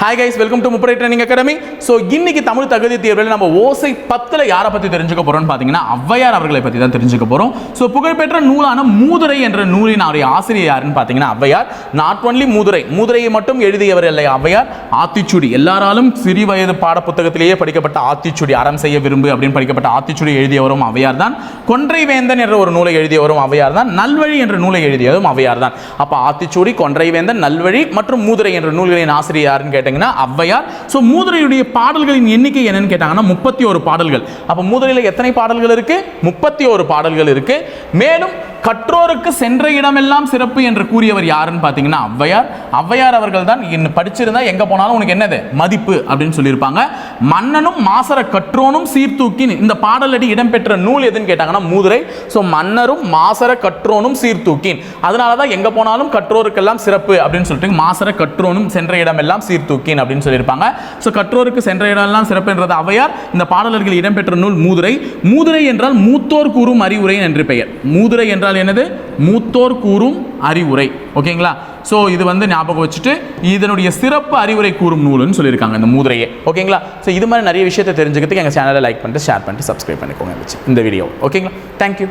Hi guys, welcome to Muprai Training Academy. So இன்னைக்கு தமிழ் தகுதி தேர்வில் நம்ம ஓசை 10ல யாரை பத்தி தெரிஞ்சுக்க போறோம்னு பாத்தீங்கன்னா ஔவையார் அவர்களை பத்தி தான் தெரிஞ்சுக்க போறோம். சோ புகழ்பெற்ற நூலான மூதுரை என்ற நூலின் ஆசிரியர் யாருன்னு பாத்தீங்கன்னா ஔவையார். நாட் ஒன்லி மூதுரையை மட்டும் எழுதியவர் இல்லை ஔவையார். ஆத்திச்சூடி எல்லாராலும் சிறு வயது பாட புத்தகத்திலேயே படிக்கப்பட்ட ஆத்திச்சூடி அறம் செய்ய விரும்பு அப்படின்னு படிக்கப்பட்ட ஆத்திச்சூடி எழுதியவரும் ஔவையார் தான். கொன்றை வேந்தன் என்ற ஒரு நூலை எழுதியவரும் ஔவையார் தான். நல்வழி என்ற நூலை எழுதியவரும் ஔவையார் தான். அப்ப ஆத்திச்சூடி, கொன்றை வேந்தன், நல்வழி மற்றும் மூதுரை என்ற நூல்களின் ஆசிரியர் யாருன்னு கேட்டீங்கன்னா ஔவையார். சோ மூதுரையுடைய பாடல்களின் எண்ணிக்கை என்னன்னு கேட்டாங்கன்னா 31 பாடல்கள். அப்ப மூதுரையில எத்தனை பாடல்கள் இருக்கு? 31 பாடல்கள் இருக்கு. மேலும் கற்றோருக்கு சென்ற இடமெல்லாம் சிறப்பு என்று கூறியவர் யாருன்னு பாத்தீங்கன்னா ஔவையார். ஔவையார் அவர்கள் தான் படிச்சிருந்தா எங்க போனாலும் உனக்கு என்னது மதிப்பு அப்படின்னு சொல்லியிருப்பாங்க. மன்னனும் மாசற கற்றோனும் சீர்தூக்கின் இந்த பாடலடி இடம்பெற்ற நூல் எதுன்னு கேட்டாங்கன்னா மூதுரை. ஸோ மன்னரும் மாசற கற்றோனும் சீர்தூக்கின், அதனாலதான் எங்க போனாலும் கற்றோருக்கெல்லாம் சிறப்பு அப்படின்னு சொல்லிட்டு மாசற கற்றோனும் சென்ற இடமெல்லாம் சீர்தூக்கின் அப்படின்னு சொல்லியிருப்பாங்க. ஸோ கற்றோருக்கு சென்ற இடமெல்லாம் சிறப்பு என்றது ஔவையார். இந்த பாடலர்கள் இடம்பெற்ற நூல் மூதுரை. மூதுரை என்றால் மூத்தோர் கூறும் அறிவுரை என்று பெயர். மூதுரை என்றால் என்னது? மூத்தோர் கூறும் அறிவுரை. ஓகேங்களா? சோ இது ஞாபகம் வச்சுட்டு இதனுடைய சிறப்பு அறிவுரை கூறும் நூல்னு சொல்லியிருக்காங்க இந்த மூதுரையே. ஓகேங்களா? சோ இது மாதிரி நிறைய விஷயத்தை தெரிஞ்சுக்கிறதுக்கு எங்க சேனலை லைக் பண்ணிட்டு ஷேர் பண்ணிட்டு சப்ஸ்கிரைப் பண்ணிக்கோங்க இந்த வீடியோ. ஓகேங்களா? தேங்க்யூ.